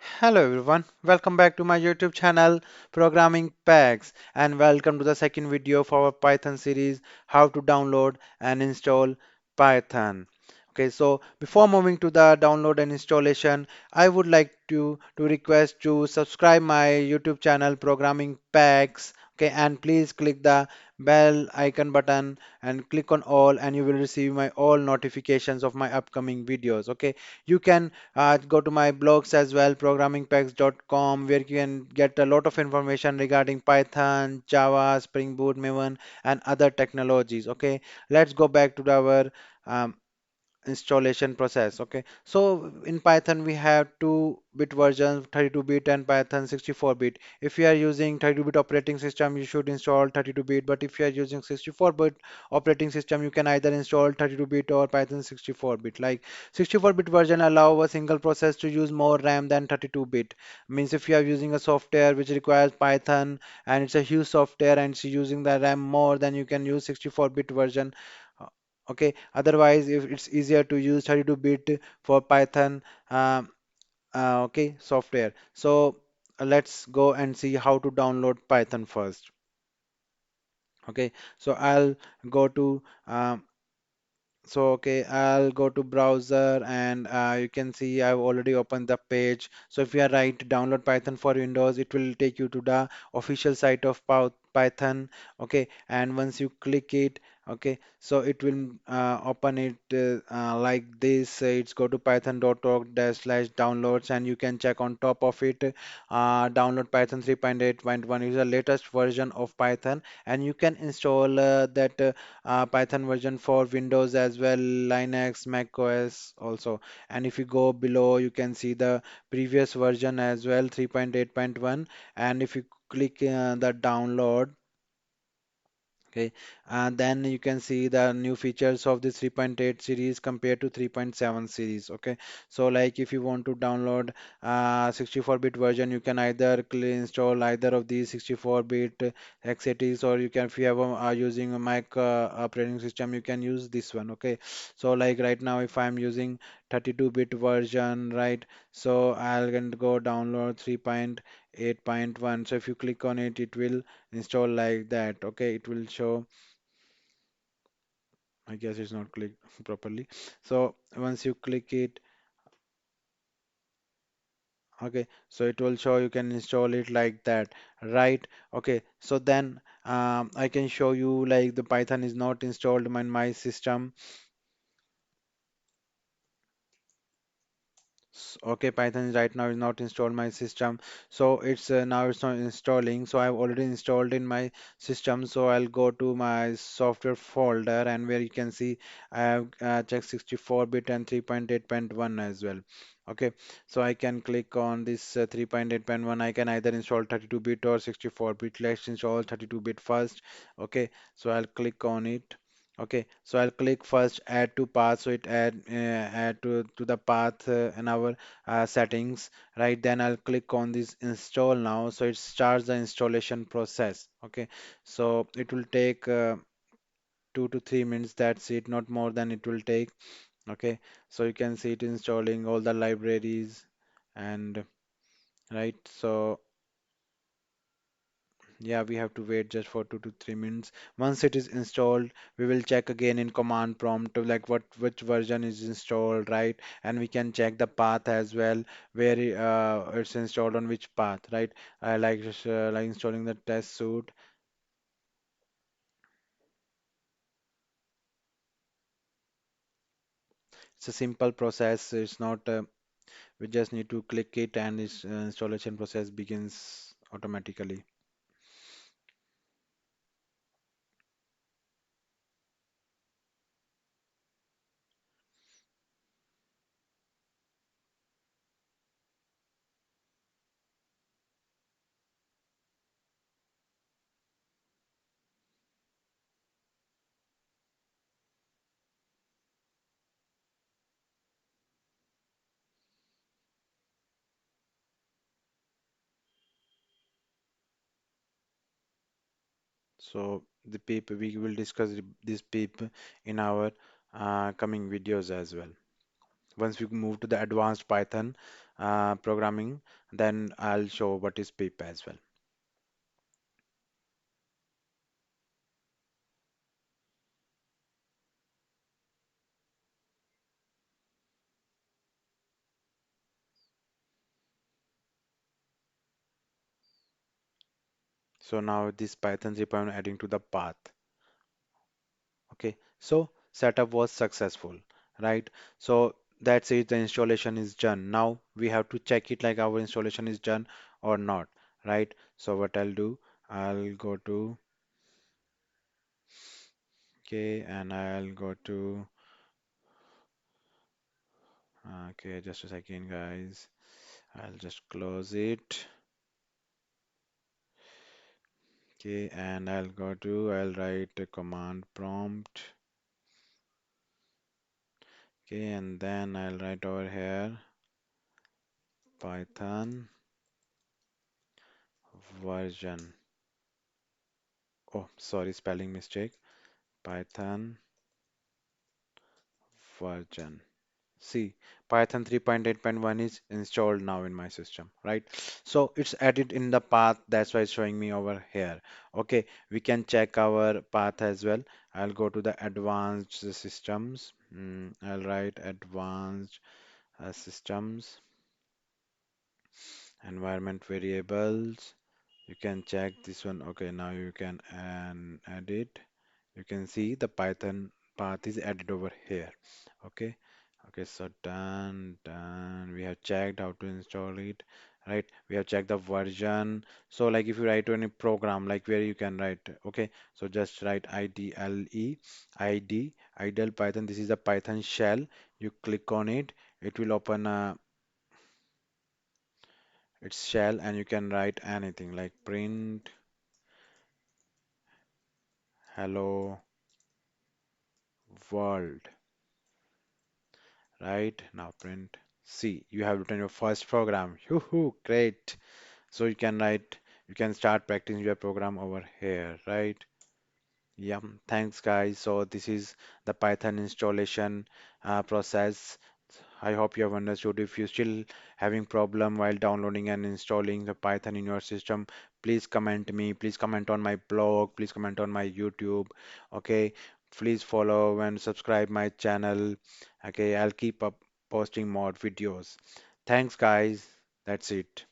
Hello everyone, welcome back to my YouTube channel Programming Packs and welcome to the second video of our Python series how to download and install Python. Okay, so before moving to the download and installation, I would like to request to subscribe my YouTube channel Programming Packs. Okay, and please click the bell icon button and click on all and you will receive my all notifications of my upcoming videos. Okay, you can go to my blogs as well, programmingpacks.com, where you can get a lot of information regarding Python, Java, Spring Boot, Maven, and other technologies. Okay, let's go back to our um, installation process. Okay, so in Python we have 2-bit versions, 32-bit and Python 64-bit. If you are using 32-bit operating system, you should install 32-bit, but if you are using 64-bit operating system, you can either install 32-bit or Python 64-bit. Like 64-bit version allow a single process to use more RAM than 32-bit. Means if you are using a software which requires Python and it's a huge software and it's using the RAM more, then you can use 64-bit version. Okay, otherwise, if it's easier to use 32-bit for Python, okay, software. So let's go and see how to download Python first. Okay, so I'll go to I'll go to browser and you can see I've already opened the page. So if you are right, download Python for Windows, it will take you to the official site of Python. Okay, and once you click it, okay, so it will open it like this. It's go to python.org/downloads and you can check on top of it. Download Python 3.8.1 is the latest version of Python, and you can install that Python version for Windows as well, Linux, Mac OS also. And if you go below, you can see the previous version as well, 3.8.1. And if you click the download, okay, and then you can see the new features of the 3.8 series compared to 3.7 series. Okay, so like if you want to download 64-bit version, you can either install either of these 64-bit x86, or you can, if you have are using a Mac operating system, you can use this one. Okay, so like right now, if I'm using 32-bit version, right, so I'll going to go download 3.8.1. So if you click on it, it will install like that. Okay, it will show. I guess it's not clicked properly. So once you click it, okay, so it will show you can install it like that, right? Okay, so then I can show you like the Python is not installed in my system. Okay, Python is right now is not installed my system, so it's now it's not installing. So I've already installed in my system. So I'll go to my software folder, and where you can see I have checked 64-bit and 3.8.1 as well. Okay, so I can click on this 3.8.1. I can either install 32-bit or 64-bit. Let's install 32-bit first. Okay, so I'll click on it. Okay, so I'll click first add to path, so it add to the path in our settings, right? Then I'll click on this install now, so it starts the installation process. Okay, so it will take 2 to 3 minutes. That's it, not more than it will take. Okay, so you can see it installing all the libraries and right. So yeah, we have to wait just for 2 to 3 minutes. Once it is installed, we will check again in command prompt to like what which version is installed, right? And we can check the path as well, where it's installed on which path, right? Like installing the test suite. It's a simple process. It's not. We just need to click it, and its installation process begins automatically. So the PIP, we will discuss this PIP in our coming videos as well. Once we move to the advanced Python programming, then I'll show what is pip as well. So now this Python zip I'm adding to the path. Okay, so setup was successful, right? So that's it, the installation is done. Now we have to check it like our installation is done or not, right? So what I'll do, I'll go to, okay, and I'll go to, okay, just a second, guys. I'll just close it. Okay, and I'll write a command prompt. Okay, and then I'll write over here Python version. Oh, sorry, spelling mistake. Python version. See, Python 3.8.1 is installed now in my system, right? So it's added in the path, that's why it's showing me over here. Okay, we can check our path as well. I'll go to the advanced systems. I'll write advanced systems, environment variables. You can check this one. Okay, now you can add it. You can see the Python path is added over here. Okay. Okay, so done. We have checked how to install it, right? We have checked the version. So like if you write to any program, like where you can write, okay, so just write IDLE, ID, idle Python. This is a Python shell. You click on it, it will open its shell and you can write anything like print hello world, right? Now print. See, you have written your first program. Yoo-hoo, great. So you can start practicing your program over here, right? Yeah, thanks guys. So this is the Python installation process. I hope you have understood. If you're still having problem while downloading and installing the Python in your system, please comment me. Please comment on my blog. Please comment on my YouTube. Okay. Please follow and subscribe my channel. Okay. I'll keep up posting more videos. Thanks guys. That's it.